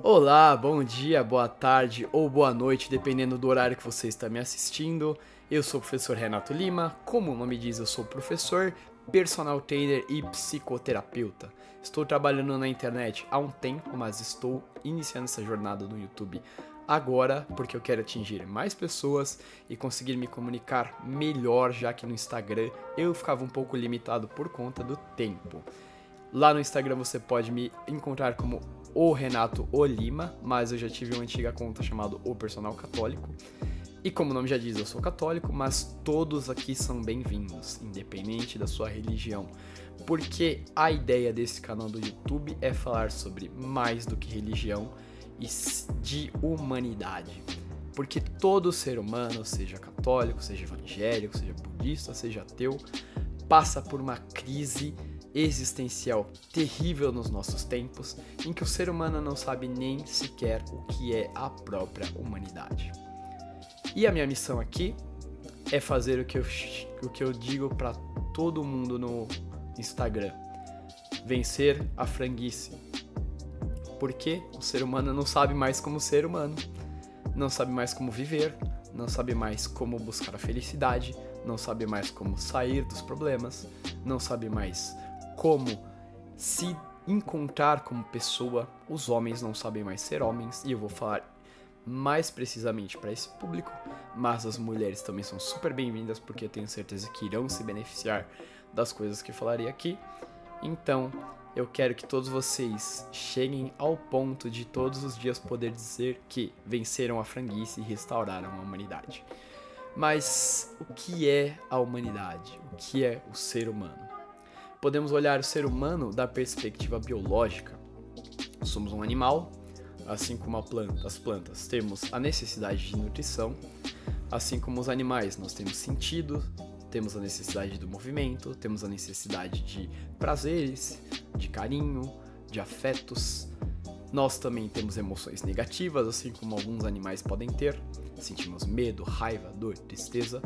Olá, bom dia, boa tarde ou boa noite, dependendo do horário que você está me assistindo. Eu sou o professor Renato Lima, como o nome diz, eu sou professor, personal trainer e psicoterapeuta. Estou trabalhando na internet há um tempo, mas estou iniciando essa jornada no YouTube agora porque eu quero atingir mais pessoas e conseguir me comunicar melhor, já que no Instagram eu ficava um pouco limitado por conta do tempo. Lá no Instagram você pode me encontrar como o Renato Olima, mas eu já tive uma antiga conta chamada O Personal Católico. E como o nome já diz, eu sou católico, mas todos aqui são bem-vindos, independente da sua religião. Porque a ideia desse canal do YouTube é falar sobre mais do que religião e de humanidade. Porque todo ser humano, seja católico, seja evangélico, seja budista, seja ateu, passa por uma crise existencial terrível nos nossos tempos, em que o ser humano não sabe nem sequer o que é a própria humanidade. E a minha missão aqui é fazer o que eu digo para todo mundo no Instagram: vencer a franguice. Porque o ser humano não sabe mais como ser humano, não sabe mais como viver, não sabe mais como buscar a felicidade, não sabe mais como sair dos problemas, não sabe mais como se encontrar como pessoa. Os homens não sabem mais ser homens, e eu vou falar mais precisamente para esse público, mas as mulheres também são super bem-vindas, porque eu tenho certeza que irão se beneficiar das coisas que falarei aqui. Então, eu quero que todos vocês cheguem ao ponto de todos os dias poder dizer que venceram a franguice e restauraram a humanidade. Mas o que é a humanidade? O que é o ser humano? Podemos olhar o ser humano da perspectiva biológica. Somos um animal, assim como as plantas temos a necessidade de nutrição, assim como os animais nós temos sentido, temos a necessidade do movimento, temos a necessidade de prazeres, de carinho, de afetos. Nós também temos emoções negativas, assim como alguns animais podem ter. Sentimos medo, raiva, dor, tristeza.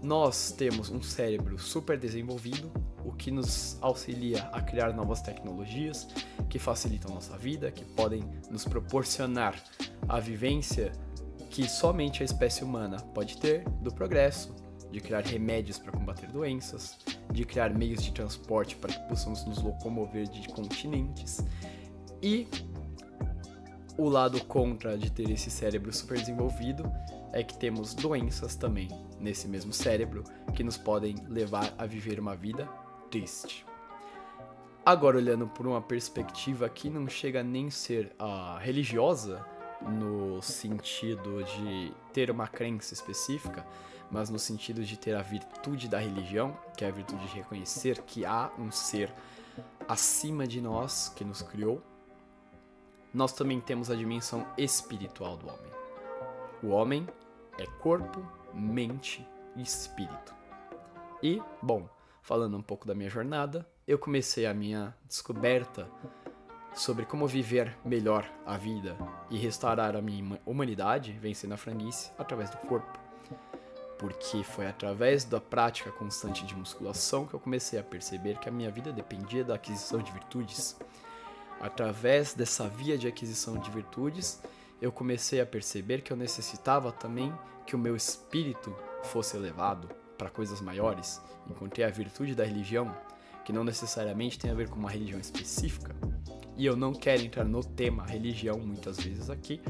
Nós temos um cérebro super desenvolvido, o que nos auxilia a criar novas tecnologias que facilitam nossa vida, que podem nos proporcionar a vivência que somente a espécie humana pode ter, do progresso, de criar remédios para combater doenças, de criar meios de transporte para que possamos nos locomover de continentes. E o lado contra de ter esse cérebro super desenvolvido é que temos doenças também nesse mesmo cérebro que nos podem levar a viver uma vida triste. Agora, olhando por uma perspectiva que não chega nem a ser religiosa, no sentido de ter uma crença específica, mas no sentido de ter a virtude da religião, que é a virtude de reconhecer que há um ser acima de nós que nos criou, nós também temos a dimensão espiritual do homem. O homem é corpo, mente e espírito. E, bom, falando um pouco da minha jornada, eu comecei a minha descoberta sobre como viver melhor a vida e restaurar a minha humanidade, vencendo a franguice, através do corpo. Porque foi através da prática constante de musculação que eu comecei a perceber que a minha vida dependia da aquisição de virtudes. Através dessa via de aquisição de virtudes, eu comecei a perceber que eu necessitava também que o meu espírito fosse elevado para coisas maiores. Encontrei a virtude da religião, que não necessariamente tem a ver com uma religião específica. E eu não quero entrar no tema religião muitas vezes aqui,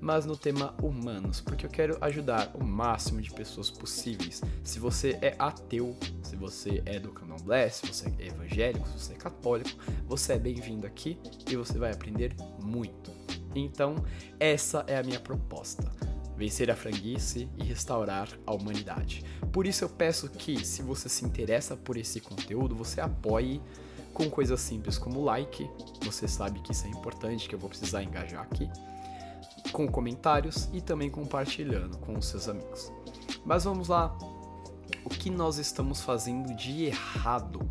mas no tema humanos, porque eu quero ajudar o máximo de pessoas possíveis. Se você é ateu, se você é do candomblé, se você é evangélico, se você é católico, você é bem-vindo aqui e você vai aprender muito. Então, essa é a minha proposta: vencer a franguice e restaurar a humanidade. Por isso eu peço que, se você se interessa por esse conteúdo, você apoie com coisas simples como like. Você sabe que isso é importante, que eu vou precisar engajar aqui, com comentários e também compartilhando com os seus amigos. Mas vamos lá, o que nós estamos fazendo de errado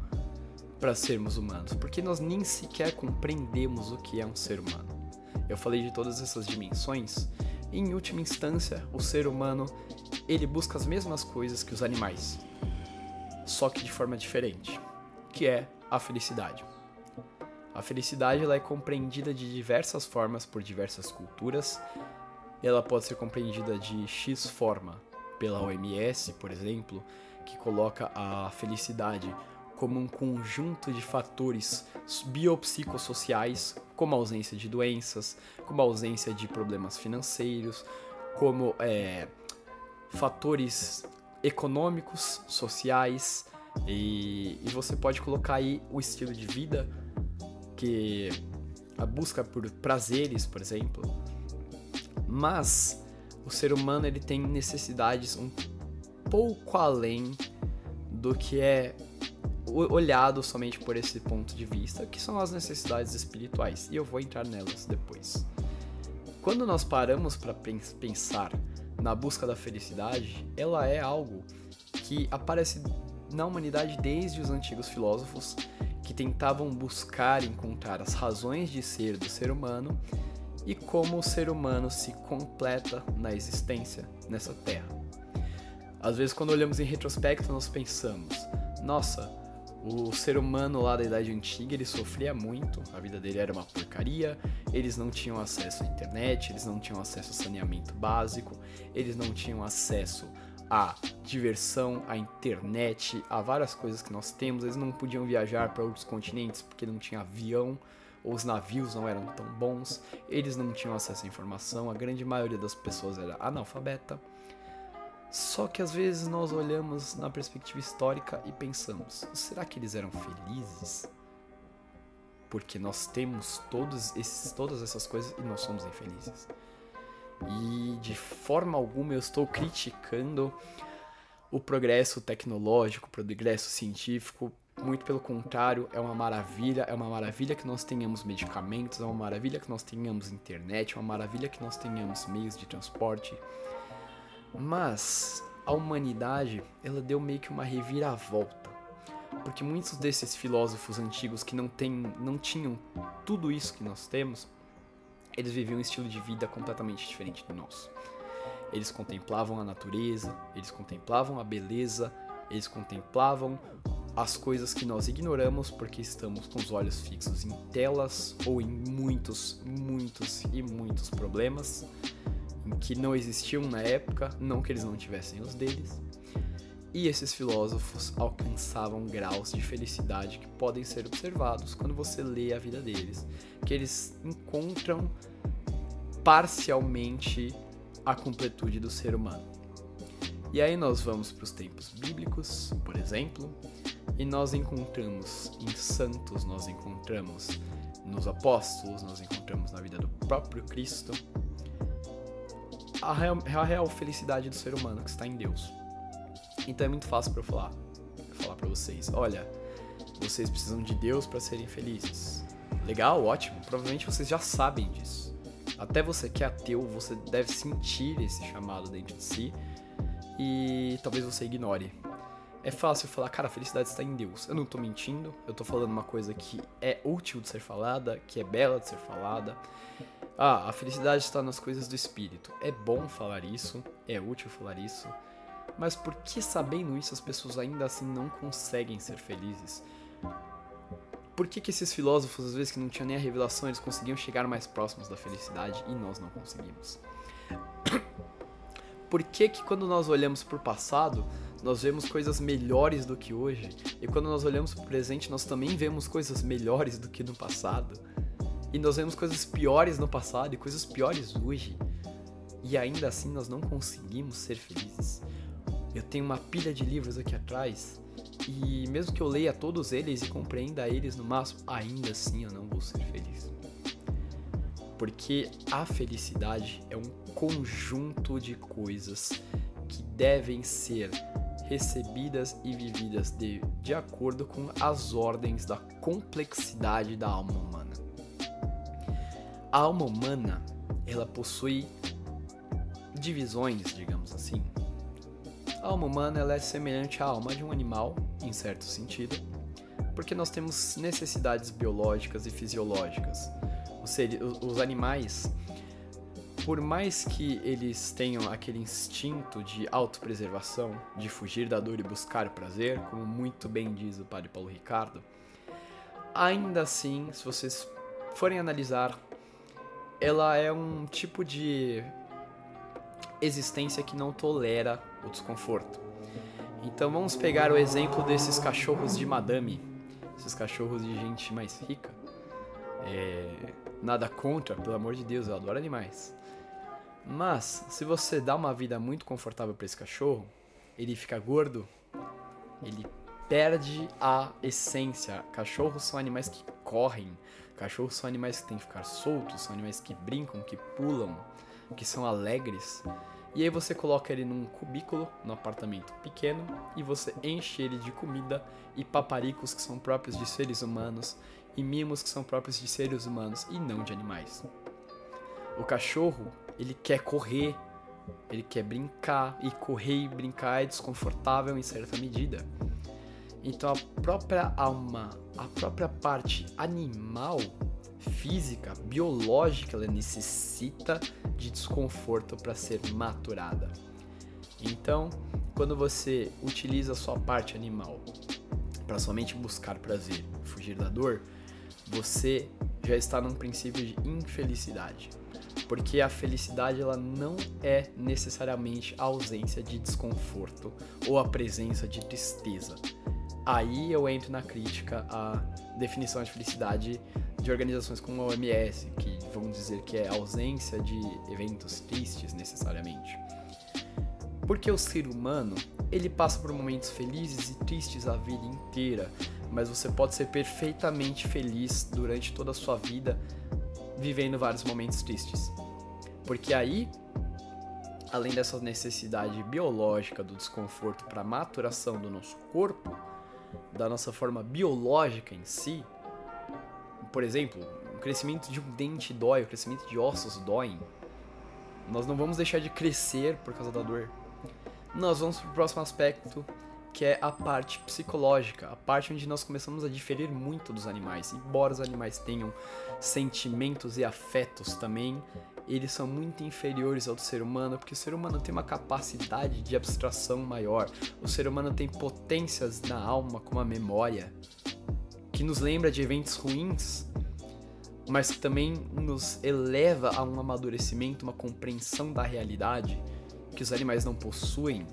para sermos humanos? Porque nós nem sequer compreendemos o que é um ser humano. Eu falei de todas essas dimensões. Em última instância, o ser humano, ele busca as mesmas coisas que os animais, só que de forma diferente, que é a felicidade. A felicidade ela é compreendida de diversas formas por diversas culturas. Ela pode ser compreendida de X forma pela OMS, por exemplo, que coloca a felicidade como um conjunto de fatores biopsicossociais, como a ausência de doenças, como a ausência de problemas financeiros, como fatores econômicos, sociais, e você pode colocar aí o estilo de vida, que a busca por prazeres, por exemplo. Mas o ser humano ele tem necessidades um pouco além do que é olhado somente por esse ponto de vista, que são as necessidades espirituais, e eu vou entrar nelas depois. Quando nós paramos para pensar na busca da felicidade, ela é algo que aparece na humanidade desde os antigos filósofos, que tentavam buscar encontrar as razões de ser do ser humano e como o ser humano se completa na existência nessa terra. Às vezes, quando olhamos em retrospecto, nós pensamos, nossa, o ser humano lá da Idade Antiga, ele sofria muito, a vida dele era uma porcaria, eles não tinham acesso à internet, eles não tinham acesso a saneamento básico, eles não tinham acesso à diversão, à internet, a várias coisas que nós temos, eles não podiam viajar para outros continentes porque não tinha avião, ou os navios não eram tão bons, eles não tinham acesso à informação, a grande maioria das pessoas era analfabeta. Só que às vezes nós olhamos na perspectiva histórica e pensamos, será que eles eram felizes? Porque nós temos todas essas coisas e nós somos infelizes. E de forma alguma eu estou criticando o progresso tecnológico, o progresso científico. Muito pelo contrário, é uma maravilha que nós tenhamos medicamentos, é uma maravilha que nós tenhamos internet, é uma maravilha que nós tenhamos meios de transporte. Mas a humanidade, ela deu meio que uma reviravolta, porque muitos desses filósofos antigos que não tinham tudo isso que nós temos, eles viviam um estilo de vida completamente diferente do nosso. Eles contemplavam a natureza, eles contemplavam a beleza, eles contemplavam as coisas que nós ignoramos porque estamos com os olhos fixos em telas ou em muitos problemas que não existiam na época, não que eles não tivessem os deles. E esses filósofos alcançavam graus de felicidade que podem ser observados quando você lê a vida deles, que eles encontram parcialmente a completude do ser humano. E aí nós vamos para os tempos bíblicos, por exemplo, e nós encontramos em santos, nós encontramos nos apóstolos, nós encontramos na vida do próprio Cristo a real felicidade do ser humano que está em Deus. Então é muito fácil para eu falar para vocês, olha, vocês precisam de Deus para serem felizes. Legal, ótimo, provavelmente vocês já sabem disso. Até você que é ateu, você deve sentir esse chamado dentro de si e talvez você ignore. É fácil falar, cara, a felicidade está em Deus. Eu não tô mentindo, eu tô falando uma coisa que é útil de ser falada, que é bela de ser falada. A felicidade está nas coisas do espírito. É bom falar isso, é útil falar isso, mas por que, sabendo isso, as pessoas ainda assim não conseguem ser felizes? Por que esses filósofos, às vezes que não tinham nem a revelação, eles conseguiam chegar mais próximos da felicidade e nós não conseguimos? Por que quando nós olhamos para o passado, nós vemos coisas melhores do que hoje, e quando nós olhamos para o presente, nós também vemos coisas melhores do que no passado? E nós vemos coisas piores no passado e coisas piores hoje. E ainda assim nós não conseguimos ser felizes. Eu tenho uma pilha de livros aqui atrás. E mesmo que eu leia todos eles e compreenda eles no máximo, ainda assim eu não vou ser feliz. Porque a felicidade é um conjunto de coisas que devem ser recebidas e vividas de acordo com as ordens da complexidade da alma humana. A alma humana, ela possui divisões, digamos assim. A alma humana, ela é semelhante à alma de um animal, em certo sentido, porque nós temos necessidades biológicas e fisiológicas. Ou seja, os animais, por mais que eles tenham aquele instinto de autopreservação, de fugir da dor e buscar o prazer, como muito bem diz o padre Paulo Ricardo, ainda assim, se vocês forem analisar, ela é um tipo de existência que não tolera o desconforto. Então vamos pegar o exemplo desses cachorros de madame, esses cachorros de gente mais rica. Nada contra, pelo amor de Deus, eu adoro animais. Mas, se você dá uma vida muito confortável para esse cachorro, ele fica gordo, ele perde a essência. Cachorros são animais que correm, cachorros são animais que têm que ficar soltos, são animais que brincam, que pulam, que são alegres. E aí você coloca ele num cubículo, num apartamento pequeno, e você enche ele de comida e paparicos que são próprios de seres humanos, e mimos que são próprios de seres humanos e não de animais. O cachorro, ele quer correr, ele quer brincar, e correr e brincar é desconfortável em certa medida. Então a própria alma, a própria parte animal, física, biológica, ela necessita de desconforto para ser maturada. Então, quando você utiliza a sua parte animal para somente buscar prazer, fugir da dor, você já está num princípio de infelicidade. Porque a felicidade ela não é necessariamente a ausência de desconforto ou a presença de tristeza. Aí eu entro na crítica à definição de felicidade de organizações como a OMS, que vão dizer que é a ausência de eventos tristes necessariamente. Porque o ser humano, ele passa por momentos felizes e tristes a vida inteira, mas você pode ser perfeitamente feliz durante toda a sua vida vivendo vários momentos tristes. Porque aí, além dessa necessidade biológica do desconforto para a maturação do nosso corpo, da nossa forma biológica em si, por exemplo, o crescimento de um dente dói, o crescimento de ossos doem. Nós não vamos deixar de crescer por causa da dor. Nós vamos para o próximo aspecto, que é a parte psicológica, a parte onde nós começamos a diferir muito dos animais. Embora os animais tenham sentimentos e afetos também, eles são muito inferiores ao do ser humano, porque o ser humano tem uma capacidade de abstração maior. O ser humano tem potências na alma, como a memória, que nos lembra de eventos ruins, mas que também nos eleva a um amadurecimento, uma compreensão da realidade que os animais não possuem.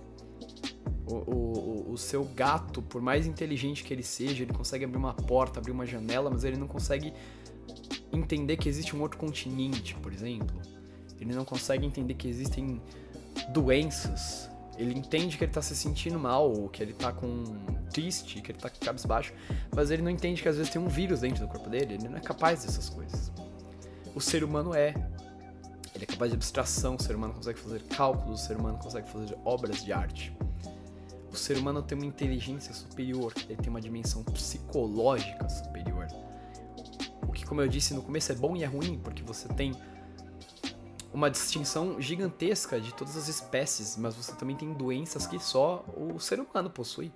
O seu gato, por mais inteligente que ele seja, ele consegue abrir uma porta, abrir uma janela, mas ele não consegue entender que existe um outro continente, por exemplo. Ele não consegue entender que existem doenças. Ele entende que ele tá se sentindo mal, ou que ele tá triste, que ele tá cabisbaixo, mas ele não entende que às vezes tem um vírus dentro do corpo dele. Ele não é capaz dessas coisas. O ser humano ele é capaz de abstração, o ser humano consegue fazer cálculos, o ser humano consegue fazer obras de arte. O ser humano tem uma inteligência superior, ele tem uma dimensão psicológica superior. O que, como eu disse no começo, é bom e é ruim, porque você tem uma distinção gigantesca de todas as espécies, mas você também tem doenças que só o ser humano possui.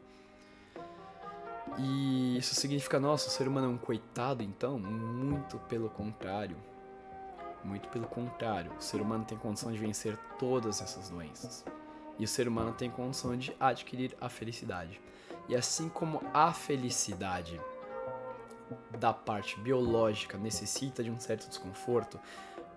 E isso significa, nossa, o ser humano é um coitado, então? Muito pelo contrário. Muito pelo contrário. O ser humano tem condição de vencer todas essas doenças. E o ser humano tem condição de adquirir a felicidade. E assim como a felicidade da parte biológica necessita de um certo desconforto,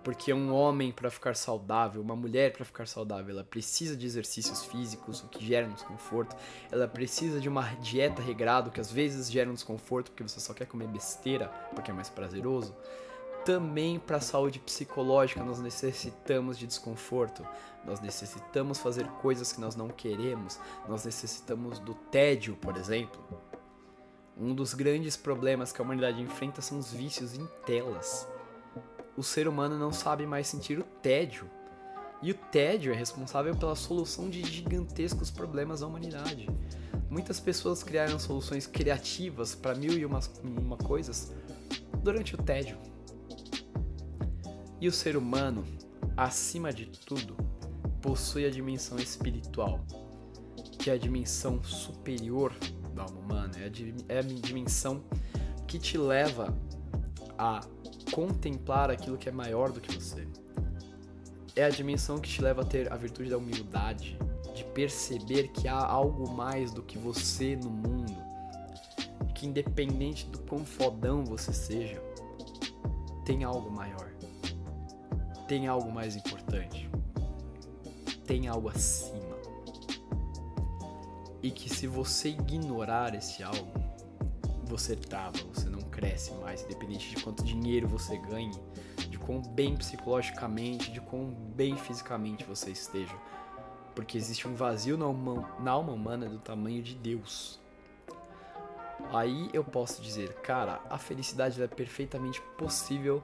porque um homem para ficar saudável, uma mulher para ficar saudável, ela precisa de exercícios físicos, o que gera um desconforto. Ela precisa de uma dieta regrada, que às vezes gera um desconforto porque você só quer comer besteira, porque é mais prazeroso. Também para a saúde psicológica nós necessitamos de desconforto. Nós necessitamos fazer coisas que nós não queremos. Nós necessitamos do tédio, por exemplo. Um dos grandes problemas que a humanidade enfrenta são os vícios em telas. O ser humano não sabe mais sentir o tédio. E o tédio é responsável pela solução de gigantescos problemas da humanidade. Muitas pessoas criaram soluções criativas para mil e uma coisas durante o tédio. E o ser humano, acima de tudo, possui a dimensão espiritual, que é a dimensão superior da alma humana, é a dimensão que te leva a contemplar aquilo que é maior do que você. É a dimensão que te leva a ter a virtude da humildade, de perceber que há algo mais do que você no mundo, Porque independente do quão fodão você seja, tem algo maior. Tem algo mais importante. Tem algo acima. E que se você ignorar esse algo, você trava, você não cresce mais, independente de quanto dinheiro você ganhe, de quão bem psicologicamente, de quão bem fisicamente você esteja. Porque existe um vazio na alma humana do tamanho de Deus. Aí eu posso dizer, cara, a felicidade é perfeitamente possível,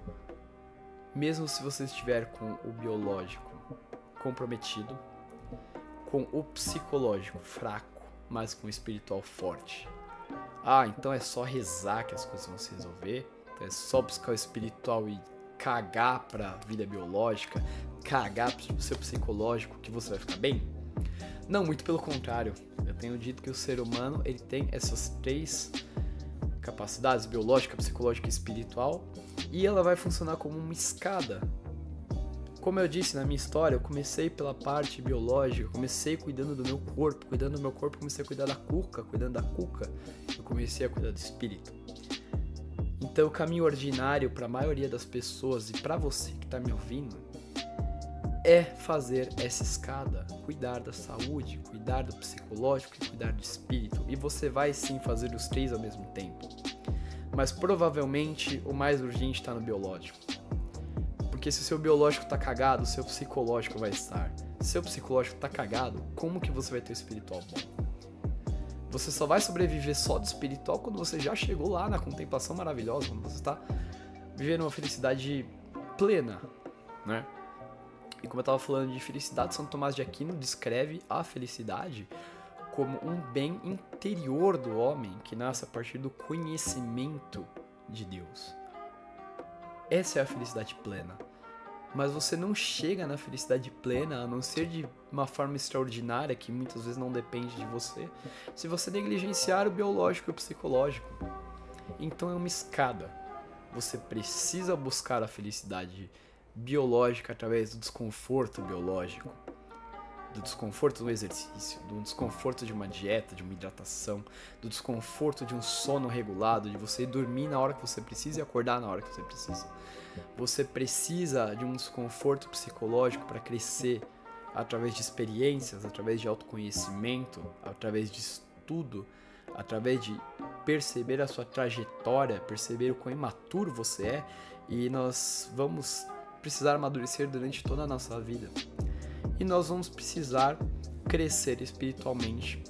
mesmo se você estiver com o biológico comprometido, com o psicológico fraco, mas com o espiritual forte. Ah, então é só rezar que as coisas vão se resolver, então é só buscar o espiritual e cagar pra vida biológica, cagar pro seu psicológico que você vai ficar bem? Não, muito pelo contrário. Eu tenho dito que o ser humano, ele tem essas 3 capacidades, biológica, psicológica e espiritual, e ela vai funcionar como uma escada. Como eu disse na minha história, eu comecei pela parte biológica, comecei cuidando do meu corpo, comecei a cuidar da cuca, cuidando da cuca, eu comecei a cuidar do espírito. Então o caminho ordinário para a maioria das pessoas e para você que está me ouvindo é fazer essa escada, cuidar da saúde, cuidar do psicológico e cuidar do espírito. E você vai sim fazer os 3 ao mesmo tempo. Mas provavelmente o mais urgente está no biológico. Porque se o seu biológico está cagado, o seu psicológico vai estar. Se o seu psicológico está cagado, como que você vai ter o espiritual bom? Você só vai sobreviver só do espiritual quando você já chegou lá na contemplação maravilhosa, quando você está vivendo uma felicidade plena, né? E como eu estava falando de felicidade, São Tomás de Aquino descreve a felicidade como um bem interior do homem que nasce a partir do conhecimento de Deus. Essa é a felicidade plena. Mas você não chega na felicidade plena, a não ser de uma forma extraordinária, que muitas vezes não depende de você, se você negligenciar o biológico e o psicológico. Então é uma escada. Você precisa buscar a felicidade biológica através do desconforto biológico, do desconforto do exercício, do desconforto de uma dieta, de uma hidratação, do desconforto de um sono regulado, de você dormir na hora que você precisa e acordar na hora que você precisa. Você precisa de um desconforto psicológico para crescer através de experiências, através de autoconhecimento, através de estudo, através de perceber a sua trajetória, perceber o quão imaturo você é, e nós vamos precisar amadurecer durante toda a nossa vida. E nós vamos precisar crescer espiritualmente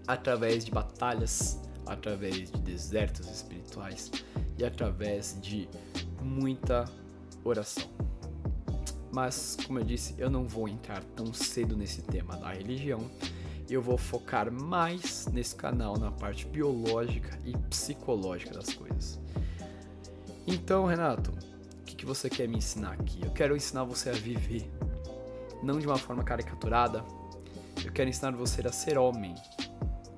através de batalhas, através de desertos espirituais e através de muita oração. Mas, como eu disse, eu não vou entrar tão cedo nesse tema da religião. Eu vou focar mais nesse canal na parte biológica e psicológica das coisas. Então, Renato, o que você quer me ensinar aqui? Eu quero ensinar você a viver, não de uma forma caricaturada. Eu quero ensinar você a ser homem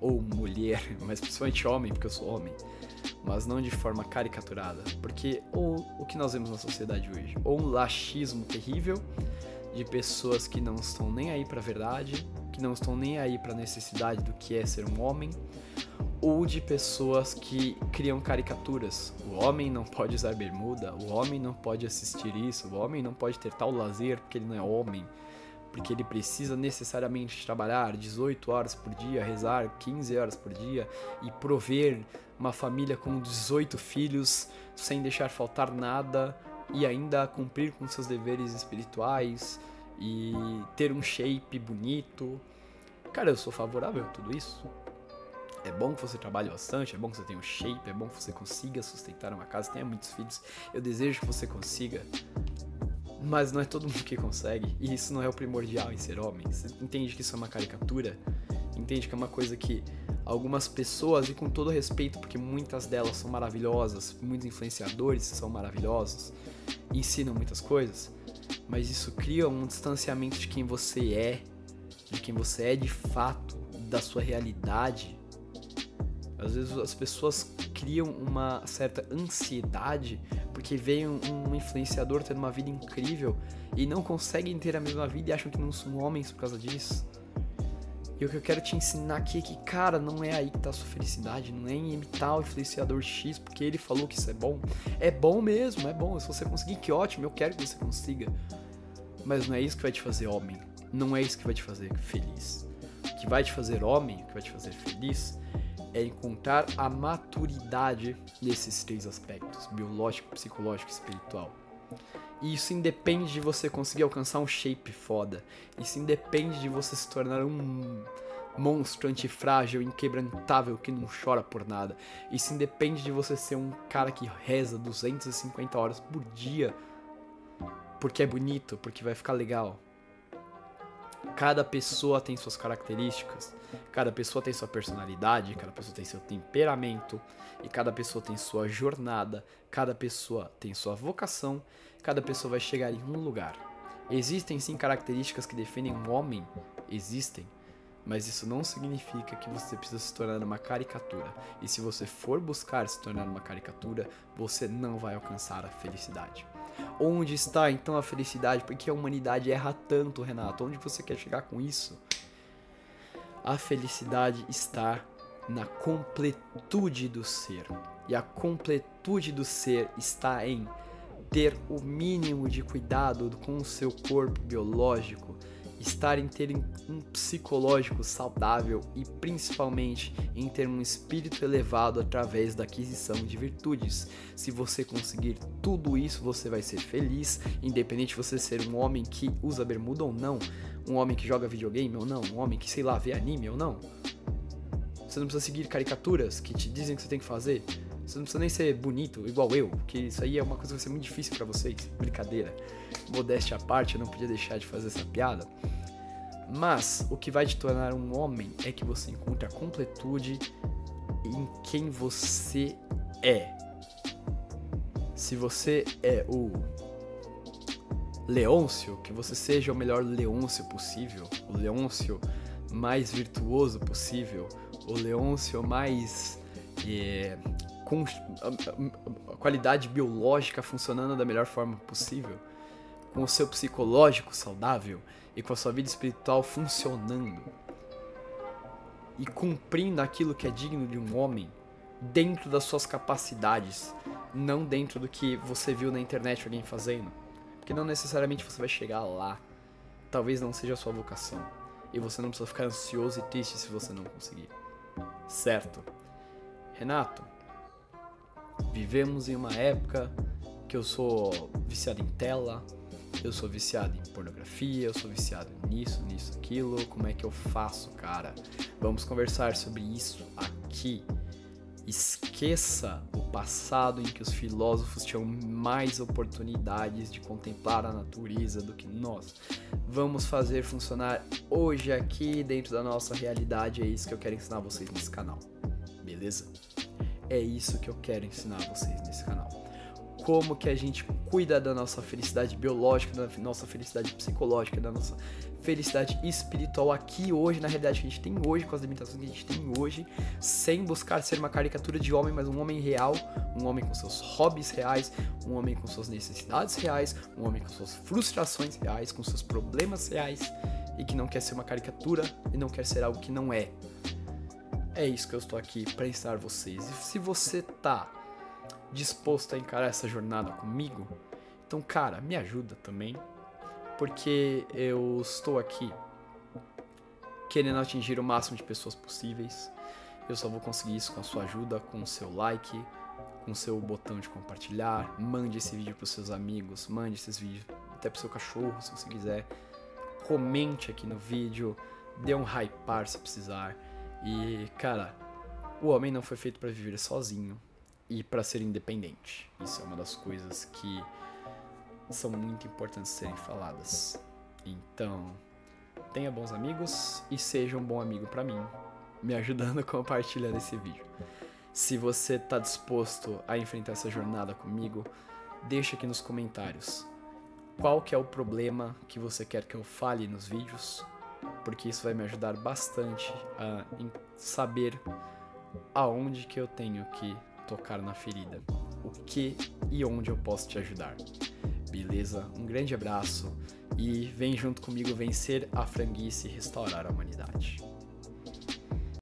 ou mulher, mas principalmente homem, porque eu sou homem, mas não de forma caricaturada, porque o que nós vemos na sociedade hoje, ou um laxismo terrível de pessoas que não estão nem aí pra verdade, que não estão nem aí pra necessidade do que é ser um homem, ou de pessoas que criam caricaturas. O homem não pode usar bermuda, o homem não pode assistir isso, o homem não pode ter tal lazer porque ele não é homem, porque ele precisa necessariamente trabalhar 18 horas por dia, rezar 15 horas por dia e prover uma família com 18 filhos sem deixar faltar nada e ainda cumprir com seus deveres espirituais e ter um shape bonito. Cara, eu sou favorável a tudo isso. É bom que você trabalhe bastante, é bom que você tenha um shape, é bom que você consiga sustentar uma casa, tenha muitos filhos. Eu desejo que você consiga, mas não é todo mundo que consegue, e isso não é o primordial em ser homem. Você entende que isso é uma caricatura? Entende que é uma coisa que algumas pessoas, e com todo respeito, porque muitas delas são maravilhosas, muitos influenciadores são maravilhosos, ensinam muitas coisas, mas isso cria um distanciamento de quem você é de fato, da sua realidade. Às vezes as pessoas criam uma certa ansiedade porque veem um influenciador tendo uma vida incrível e não conseguem ter a mesma vida e acham que não são homens por causa disso. E o que eu quero te ensinar aqui é que, cara, não é aí que tá a sua felicidade, não é em imitar o influenciador X porque ele falou que isso é bom. É bom mesmo, é bom. Se você conseguir, que ótimo, eu quero que você consiga. Mas não é isso que vai te fazer homem. Não é isso que vai te fazer feliz. O que vai te fazer homem, o que vai te fazer feliz, é encontrar a maturidade nesses 3 aspectos: biológico, psicológico e espiritual. E isso independe de você conseguir alcançar um shape foda. Isso independe de você se tornar um monstro antifrágil, inquebrantável, que não chora por nada. Isso independe de você ser um cara que reza 250 horas por dia porque é bonito, porque vai ficar legal. Cada pessoa tem suas características, cada pessoa tem sua personalidade, cada pessoa tem seu temperamento, e cada pessoa tem sua jornada, cada pessoa tem sua vocação, cada pessoa vai chegar em um lugar. Existem sim características que definem um homem, existem, mas isso não significa que você precisa se tornar uma caricatura. E se você for buscar se tornar uma caricatura, você não vai alcançar a felicidade. Onde está então a felicidade? Por que a humanidade erra tanto, Renato? Onde você quer chegar com isso? A felicidade está na completude do ser. E a completude do ser está em ter o mínimo de cuidado com o seu corpo biológico, estar em ter um psicológico saudável e principalmente em ter um espírito elevado através da aquisição de virtudes. Se você conseguir tudo isso, você vai ser feliz, independente de você ser um homem que usa bermuda ou não, um homem que joga videogame ou não, um homem que, sei lá, vê anime ou não. Você não precisa seguir caricaturas que te dizem que você tem que fazer. Você não precisa nem ser bonito, igual eu, que isso aí é uma coisa que vai ser muito difícil pra vocês. Brincadeira. Modéstia à parte, eu não podia deixar de fazer essa piada. Mas o que vai te tornar um homem é que você encontra a completude em quem você é. Se você é o Leôncio, que você seja o melhor Leôncio possível, o Leôncio mais virtuoso possível, o Leôncio mais com a qualidade biológica funcionando da melhor forma possível, com o seu psicológico saudável e com a sua vida espiritual funcionando e cumprindo aquilo que é digno de um homem dentro das suas capacidades, não dentro do que você viu na internet alguém fazendo, porque não necessariamente você vai chegar lá, talvez não seja a sua vocação e você não precisa ficar ansioso e triste se você não conseguir, certo? Renato, vivemos em uma época que eu sou viciado em tela, eu sou viciado em pornografia, eu sou viciado nisso, aquilo. Como é que eu faço, cara? Vamos conversar sobre isso aqui. Esqueça o passado em que os filósofos tinham mais oportunidades de contemplar a natureza do que nós. Vamos fazer funcionar hoje aqui dentro da nossa realidade. É isso que eu quero ensinar vocês nesse canal. Beleza? É isso que eu quero ensinar vocês nesse canal. Como que a gente cuida da nossa felicidade biológica, da nossa felicidade psicológica, da nossa felicidade espiritual aqui hoje, na realidade que a gente tem hoje, com as limitações que a gente tem hoje, sem buscar ser uma caricatura de homem, mas um homem real, um homem com seus hobbies reais, um homem com suas necessidades reais, um homem com suas frustrações reais, com seus problemas reais, e que não quer ser uma caricatura e não quer ser algo que não é. É isso que eu estou aqui para ensinar vocês. E se você tá disposto a encarar essa jornada comigo, então, cara, me ajuda também, porque eu estou aqui querendo atingir o máximo de pessoas possíveis. Eu só vou conseguir isso com a sua ajuda, com o seu like, com o seu botão de compartilhar. Mande esse vídeo para os seus amigos, mande esses vídeos até pro seu cachorro, se você quiser. Comente aqui no vídeo, dê um hypar se precisar. E, cara, o homem não foi feito para viver sozinho e para ser independente. Isso é uma das coisas que são muito importantes serem faladas. Então, tenha bons amigos e seja um bom amigo para mim, me ajudando a compartilhar esse vídeo. Se você está disposto a enfrentar essa jornada comigo, deixa aqui nos comentários qual que é o problema que você quer que eu fale nos vídeos, porque isso vai me ajudar bastante a saber aonde que eu tenho que tocar na ferida, o que e onde eu posso te ajudar. Beleza? Um grande abraço e vem junto comigo vencer a franguice e restaurar a humanidade.